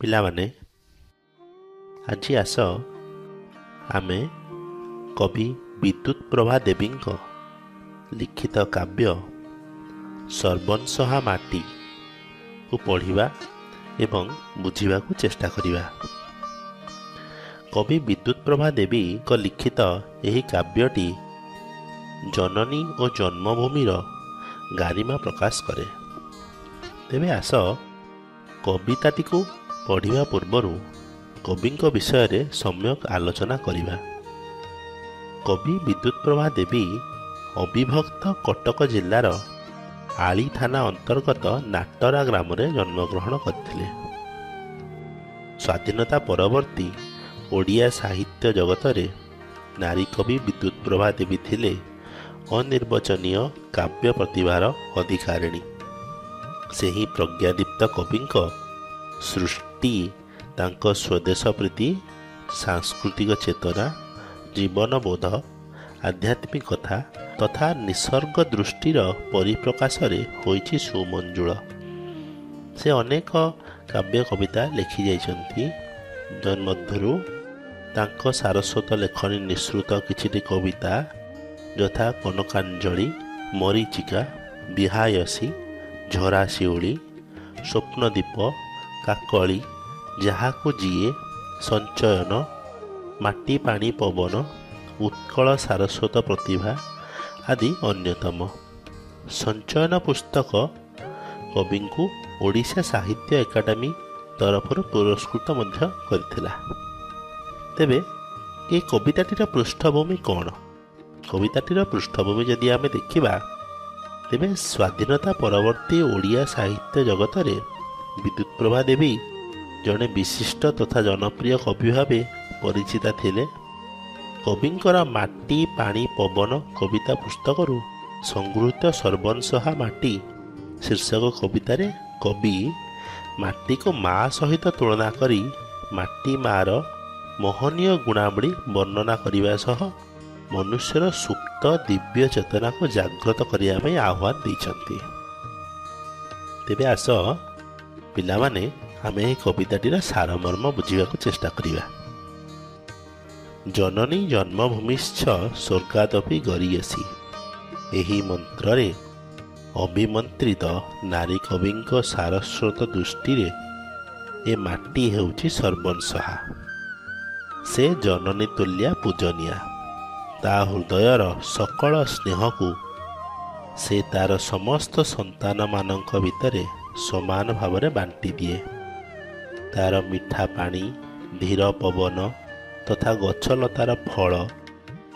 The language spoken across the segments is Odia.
ପିଲାମାନେ, ଆଜି ଆସ ଆମେ କବି ବିଦ୍ୟୁତ୍ ପ୍ରଭା ଦେବୀଙ୍କ ଲିଖିତ କାବ୍ୟ ସର୍ବଂସହା ମାଟିକୁ ପଢ଼ିବା ଏବଂ ବୁଝିବାକୁ ଚେଷ୍ଟା କରିବା। କବି ବିଦ୍ୟୁତ୍ ପ୍ରଭା ଦେବୀଙ୍କ ଲିଖିତ ଏହି କାବ୍ୟଟି ଜନନୀ ଓ ଜନ୍ମଭୂମିର ଗାରିମା ପ୍ରକାଶ କରେ। ତେବେ ଆସ କବିତାଟିକୁ ପଢ଼ିବା ପୂର୍ବରୁ କବିଙ୍କ ବିଷୟରେ ସମ୍ୟକ୍ ଆଲୋଚନା କରିବା। କବି ବିଦ୍ୟୁତ୍ ପ୍ରଭା ଦେବୀ ଅବିଭକ୍ତ କଟକ ଜିଲ୍ଲାର ଆଳି ଥାନା ଅନ୍ତର୍ଗତ ନାଟରା ଗ୍ରାମରେ ଜନ୍ମଗ୍ରହଣ କରିଥିଲେ। ସ୍ୱାଧୀନତା ପରବର୍ତ୍ତୀ ଓଡ଼ିଆ ସାହିତ୍ୟ ଜଗତରେ ନାରୀ କବି ବିଦ୍ୟୁତ୍ ପ୍ରଭା ଦେବୀ ଥିଲେ ଅନିର୍ବଚନୀୟ କାବ୍ୟ ପ୍ରତିଭାର ଅଧିକାରିଣୀ। ସେହି ପ୍ରଜ୍ଞାଦୀପ୍ତ କବିଙ୍କ ସୃଷ୍ଟି ତାଙ୍କ ସ୍ୱଦେଶ ପ୍ରୀତି, ସାଂସ୍କୃତିକ ଚେତନା, ଜୀବନବୋଧ, ଆଧ୍ୟାତ୍ମିକତା ତଥା ନିସର୍ଗ ଦୃଷ୍ଟିର ପରିପ୍ରକାଶରେ ହୋଇଛି ସୁମଞ୍ଜୁଳ। ସେ ଅନେକ କାବ୍ୟ କବିତା ଲେଖି ଯାଇଛନ୍ତି। ତନ୍ମଧ୍ୟରୁ ତାଙ୍କ ସାରସ୍ୱତ ଲେଖନୀ ନିଃସୃତ କିଛିଟି କବିତା ଯଥା କନକାଞ୍ଜଳି, ମରୀଚିକା, ବିହାୟସୀ, ଝରାଶିଉଳି, ସ୍ୱପ୍ନଦୀପ, କାକଳି, ଯାହାକୁ ଯିଏ, ସଞ୍ଚୟନ, ମାଟି ପାଣି ପବନ, ଉତ୍କଳ ସାରସ୍ୱତ ପ୍ରତିଭା ଆଦି ଅନ୍ୟତମ। ସଞ୍ଚୟନ ପୁସ୍ତକ କବିଙ୍କୁ ଓଡ଼ିଶା ସାହିତ୍ୟ ଏକାଡେମୀ ତରଫରୁ ପୁରସ୍କୃତ ମଧ୍ୟ କରିଥିଲା। ତେବେ ଏ କବିତାଟିର ପୃଷ୍ଠଭୂମି କ'ଣ? କବିତାଟିର ପୃଷ୍ଠଭୂମି ଯଦି ଆମେ ଦେଖିବା, ତେବେ ସ୍ୱାଧୀନତା ପରବର୍ତ୍ତୀ ଓଡ଼ିଆ ସାହିତ୍ୟ ଜଗତରେ ବିଦ୍ୟୁତ୍ ପ୍ରଭା ଦେବୀ ଜଣେ ବିଶିଷ୍ଟ ତଥା ଜନପ୍ରିୟ କବି ଭାବେ ପରିଚିତା ଥିଲେ। କବିଙ୍କର ମାଟି ପାଣି ପବନ କବିତା ପୁସ୍ତକରୁ ସଂଗୃହୀତ ସର୍ବଂସହା ମାଟି ଶୀର୍ଷକ କବିତାରେ କବି ମାଟିକୁ ମା ସହିତ ତୁଳନା କରି ମାଟି ମା'ର ମହନୀୟ ଗୁଣାବଳୀ ବର୍ଣ୍ଣନା କରିବା ସହ ମନୁଷ୍ୟର ସୁପ୍ତ ଦିବ୍ୟ ଚେତନାକୁ ଜାଗ୍ରତ କରିବା ପାଇଁ ଆହ୍ୱାନ ଦେଇଛନ୍ତି। ତେବେ ଆସ ପିଲାମାନେ ଆମେ ଏହି କବିତାଟିର ସାରମର୍ମ ବୁଝିବାକୁ ଚେଷ୍ଟା କରିବା। ଜନନୀ ଜନ୍ମଭୂମିଶ୍ଚ ସ୍ୱର୍ଗାଦପି ଗରୀୟସୀ। ଏହି ମନ୍ତ୍ରରେ ଅଭିମନ୍ତ୍ରିତ ନାରୀ କବିଙ୍କ ସାରସ୍ୱତ ଦୃଷ୍ଟିରେ ଏ ମାଟି ହେଉଛି ସର୍ବଂସହା। ସେ ଜନନୀ ତୁଲ୍ୟା ପୂଜନୀୟା। ତା ହୃଦୟର ସକଳ ସ୍ନେହକୁ ସେ ତାର ସମସ୍ତ ସନ୍ତାନମାନଙ୍କ ଭିତରେ ସମାନ ଭାବରେ ବାଣ୍ଟି ଦିଏ। ତାର ମିଠା ପାଣି, ଧୀର ପବନ ତଥା ଗଛଲତାର ଫଳ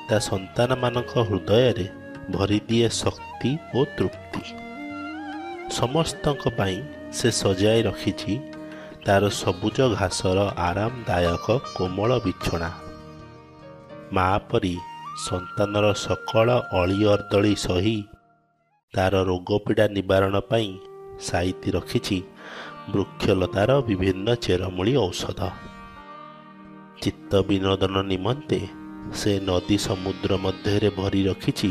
ତା ସନ୍ତାନମାନଙ୍କ ହୃଦୟରେ ଭରିଦିଏ ଶକ୍ତି ଓ ତୃପ୍ତି। ସମସ୍ତଙ୍କ ପାଇଁ ସେ ସଜାଇ ରଖିଛି ତାର ସବୁଜ ଘାସର ଆରାମଦାୟକ କୋମଳ ବିଛଣା। ମା ପରି ସନ୍ତାନର ସକଳ ଅଳି ଅର୍ଦ୍ଦଳି ସହି ତାର ରୋଗପୀଡ଼ା ନିବାରଣ ପାଇଁ ସାଇତି ରଖିଛି ବୃକ୍ଷଲତାର ବିଭିନ୍ନ ଚେରମୂଳି ଔଷଧ। ଚିତ୍ତ ବିନୋଦନ ନିମନ୍ତେ ସେ ନଦୀ ସମୁଦ୍ର ମଧ୍ୟରେ ଭରି ରଖିଛି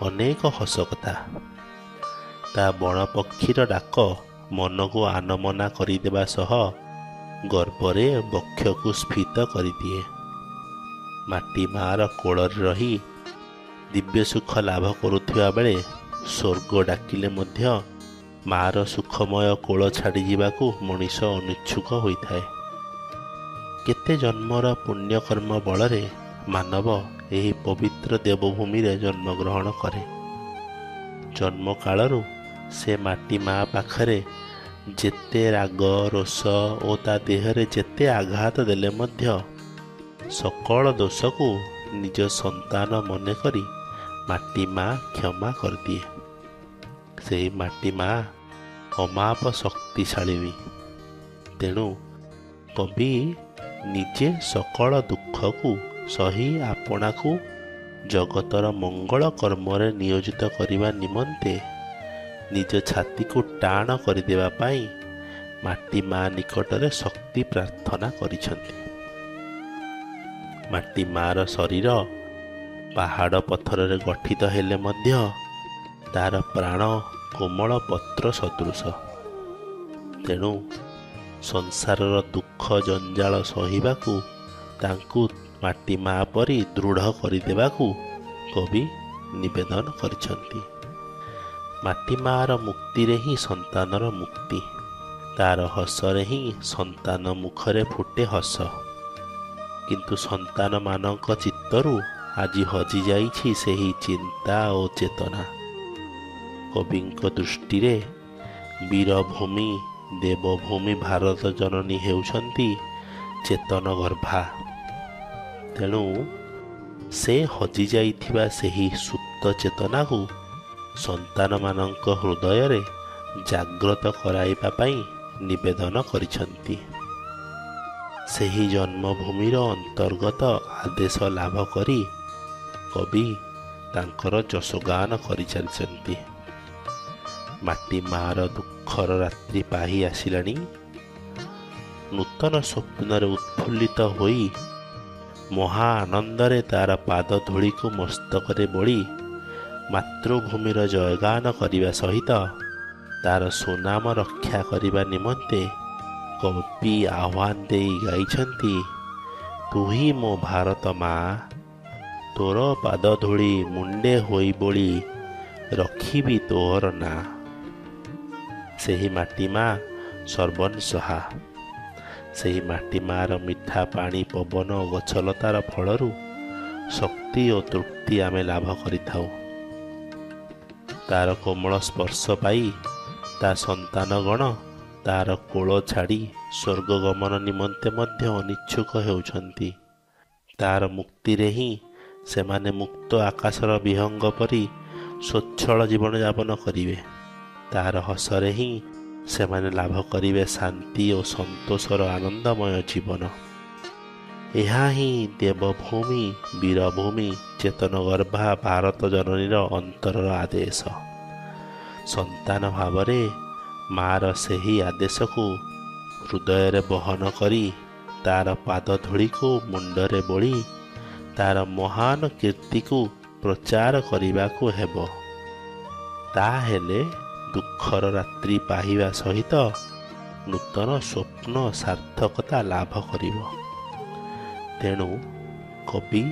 ଅନେକ ହସକଥା। ତା ବଣ ପକ୍ଷୀର ଡାକ ମନକୁ ଆନମନା କରିଦେବା ସହ ଗର୍ବରେ ବକ୍ଷକୁ ସ୍ଫୀତ କରିଦିଏ। ମାଟି ମା'ର କୋଳରେ ରହି ଦିବ୍ୟ ସୁଖ ଲାଭ କରୁଥିବା ବେଳେ ସ୍ୱର୍ଗ ଡାକିଲେ ମଧ୍ୟ ମା'ର ସୁଖମୟ କୋଳ ଛାଡ଼ିଯିବାକୁ ମଣିଷ ଅନିଚ୍ଛୁକ ହୋଇଥାଏ। କେତେ ଜନ୍ମର ପୁଣ୍ୟକର୍ମ ବଳରେ ମାନବ ଏହି ପବିତ୍ର ଦେବଭୂମିରେ ଜନ୍ମଗ୍ରହଣ କରେ। ଜନ୍ମକାଳରୁ ସେ ମାଟି ମା ପାଖରେ ଯେତେ ରାଗ ରୋଷ ଓ ତା ଦେହରେ ଯେତେ ଆଘାତ ଦେଲେ ମଧ୍ୟ ସକଳ ଦୋଷକୁ ନିଜ ସନ୍ତାନ ମନେକରି ମାଟି ମା କ୍ଷମା କରିଦିଏ। ସେହି ମାଟି ମା ଅମାପ ଶକ୍ତିଶାଳିନୀ। ତେଣୁ କବି ନିଜେ ସକଳ ଦୁଃଖକୁ ସହି ଆପଣାକୁ ଜଗତର ମଙ୍ଗଳ କର୍ମରେ ନିୟୋଜିତ କରିବା ନିମନ୍ତେ ନିଜ ଛାତିକୁ ଟାଣ କରିଦେବା ପାଇଁ ମାଟି ମା ନିକଟରେ ଶକ୍ତି ପ୍ରାର୍ଥନା କରିଛନ୍ତି। ମାଟି ମା'ର ଶରୀର ପାହାଡ଼ ପଥରରେ ଗଠିତ ହେଲେ ମଧ୍ୟ ତାର ପ୍ରାଣ କୋମଳ ପତ୍ର ସଦୃଶ। ତେଣୁ ସଂସାରର ଦୁଃଖ ଜଞ୍ଜାଳ ସହିବାକୁ ତାଙ୍କୁ ମାଟି ମା ପରି ଦୃଢ଼ କରିଦେବାକୁ କବି ନିବେଦନ କରିଛନ୍ତି। ମାଟି ମାର ମୁକ୍ତିରେ ହିଁ ସନ୍ତାନର ମୁକ୍ତି, ତାର ହସରେ ହିଁ ସନ୍ତାନ ମୁଖରେ ଫୁଟେ ହସ। କିନ୍ତୁ ସନ୍ତାନମାନଙ୍କ ଚିତ୍ତରୁ ଆଜି ହଜିଯାଇଛି ସେହି ଚିନ୍ତା ଓ ଚେତନା। କବିଙ୍କ ଦୃଷ୍ଟିରେ ବୀରଭୂମି ଦେବଭୂମି ଭାରତ ଜନନୀ ହେଉଛନ୍ତି ଚେତନ ଗର୍ଭା। ତେଣୁ ସେ ହଜିଯାଇଥିବା ସେହି ସୁପ୍ତ ଚେତନାକୁ ସନ୍ତାନମାନଙ୍କ ହୃଦୟରେ ଜାଗ୍ରତ କରାଇବା ପାଇଁ ନିବେଦନ କରିଛନ୍ତି। ସେହି ଜନ୍ମଭୂମିର ଅନ୍ତର୍ଗତ ଆଦେଶ ଲାଭ କରି କବି ତାଙ୍କର ଯଶଗାନ କରିଚାଲିଛନ୍ତି। ମାଟି ମାର ଦୁଃଖର ରାତ୍ରି ପାହି ଆସିଲାଣି। ନୂତନ ସ୍ୱପ୍ନରେ ଉତ୍ଫୁଲ୍ଲିତ ହୋଇ ମହା ଆନନ୍ଦରେ ତାର ପାଦ ଧୂଳିକୁ ମସ୍ତକରେ ବୋଳି ମାତୃଭୂମିର ଜୟଗାନ କରିବା ସହିତ ତାର ସୁନାମ ରକ୍ଷା କରିବା ନିମନ୍ତେ କବି ଆହ୍ୱାନ ଦେଇ ଗାଇଛନ୍ତି, ତୁହି ମୋ ଭାରତ ମା, ତୋର ପାଦ ଧୂଳି ମୁଣ୍ଡେ ହୋଇ ବୋଳି ରଖିବି ତୋର ନାଁ। ସେହି ମାଟି ମା ସର୍ବଂସହା। ସେହି ମାଟି ମାର ମିଠା ପାଣି ପବନ ଓ ଗଛଲତାର ଫଳରୁ ଶକ୍ତି ଓ ତୃପ୍ତି ଆମେ ଲାଭ କରିଥାଉ। ତାର କୋମଳ ସ୍ପର୍ଶ ପାଇ ତା ସନ୍ତାନଗଣ ତାର କୋଳ ଛାଡ଼ି ସ୍ୱର୍ଗ ଗମନ ନିମନ୍ତେ ମଧ୍ୟ ଅନିଚ୍ଛୁକ ହେଉଛନ୍ତି। ତାର ମୁକ୍ତିରେ ହିଁ ସେମାନେ ମୁକ୍ତ ଆକାଶର ବିହଙ୍ଗ ପରି ସ୍ୱଚ୍ଛଳ ଜୀବନଯାପନ କରିବେ। ତାର ହସରେ ହିଁ ସେମାନେ ଲାଭ କରିବେ ଶାନ୍ତି ଓ ସନ୍ତୋଷର ଆନନ୍ଦମୟ ଜୀବନ। ଏହା ହିଁ ଦେବଭୂମି ବୀରଭୂମି ଚେତନଗର୍ଭା ଭାରତ ଜନନୀର ଅନ୍ତରର ଆଦେଶ। ସନ୍ତାନ ଭାବରେ ମାର ସେହି ଆଦେଶକୁ ହୃଦୟରେ ବହନ କରି ତାର ପାଦ ଧୂଳିକୁ ମୁଣ୍ଡରେ ବୋଳି ତାର ମହାନ କୀର୍ତ୍ତିକୁ ପ୍ରଚାର କରିବାକୁ ହେବ। ତାହେଲେ ଦୁଃଖର ରାତ୍ରି ପାହିବା ସହିତ ନୂତନ ସ୍ୱପ୍ନ ସାର୍ଥକତା ଲାଭ କରିବ। ତେଣୁ କବି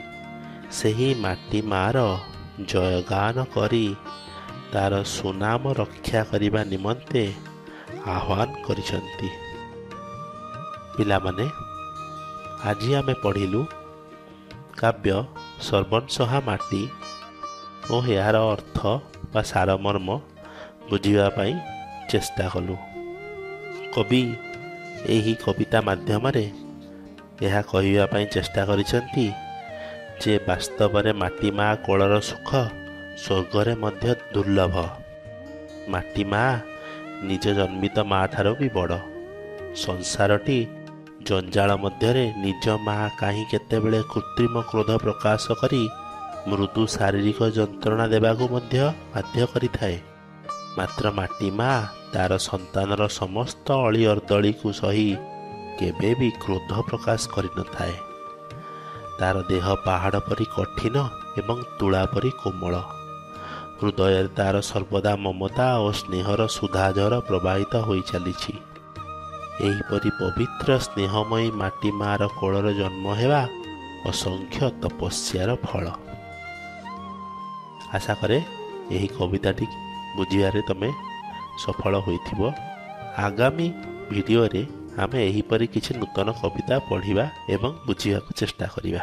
ସେହି ମାଟି ମାର ଜୟଗାନ କରି ତାର ସୁନାମ ରକ୍ଷା କରିବା ନିମନ୍ତେ ଆହ୍ୱାନ କରିଛନ୍ତି। ପିଲାମାନେ, ଆଜି ଆମେ ପଢ଼ିଲୁ କାବ୍ୟ ସର୍ବଂସହା ମାଟି ଓ ଏହାର ଅର୍ଥ ବା ସାରମର୍ମ ବୁଝିବା ପାଇଁ ଚେଷ୍ଟା କଲୁ। କବି ଏହି କବିତା ମାଧ୍ୟମରେ ଏହା କହିବା ପାଇଁ ଚେଷ୍ଟା କରିଛନ୍ତି ଯେ ବାସ୍ତବରେ ମାଟି ମା କୋଳର ସୁଖ ସ୍ୱର୍ଗରେ ମଧ୍ୟ ଦୁର୍ଲଭ। ମାଟି ମା ନିଜ ଜନ୍ମିତ ମା ଠାରୁ ବି ବଡ଼। ସଂସାରଟି ଜଞ୍ଜାଳ ମଧ୍ୟରେ ନିଜ ମା କାହିଁ କେତେବେଳେ କୃତ୍ରିମ କ୍ରୋଧ ପ୍ରକାଶ କରି ମୃଦୁ ଶାରୀରିକ ଯନ୍ତ୍ରଣା ଦେବାକୁ ମଧ୍ୟ ବାଧ୍ୟ କରିଥାଏ। ମାତ୍ର ମାଟି ମା ତାର ସନ୍ତାନର ସମସ୍ତ ଅଳି ଅର୍ଦ୍ଦଳିକୁ ସହି କେବେ ବି କ୍ରୋଧ ପ୍ରକାଶ କରିନଥାଏ। ତାର ଦେହ ପାହାଡ଼ ପରି କଠିନ ଏବଂ ତୁଳା ପରି କୋମଳ। ହୃଦୟରେ ତାର ସର୍ବଦା ମମତା ଓ ସ୍ନେହର ସୁଧାଝର ପ୍ରବାହିତ ହୋଇ ଚାଲିଛି। ଏହିପରି ପବିତ୍ର ସ୍ନେହମୟୀ ମାଟି ମାର କୋଳରେ ଜନ୍ମ ହେବା ଅସଂଖ୍ୟ ତପସ୍ୟାର ଫଳ। ଆଶା କରେ ଏହି କବିତାଟି ବୁଝିବାରେ ତମେ ସଫଳ ହୋଇଥିବ। ଆଗାମୀ ଭିଡ଼ିଓରେ ଆମେ ଏହିପରି କିଛି ନୂତନ କବିତା ପଢ଼ିବା ଏବଂ ବୁଝିବାକୁ ଚେଷ୍ଟା କରିବା।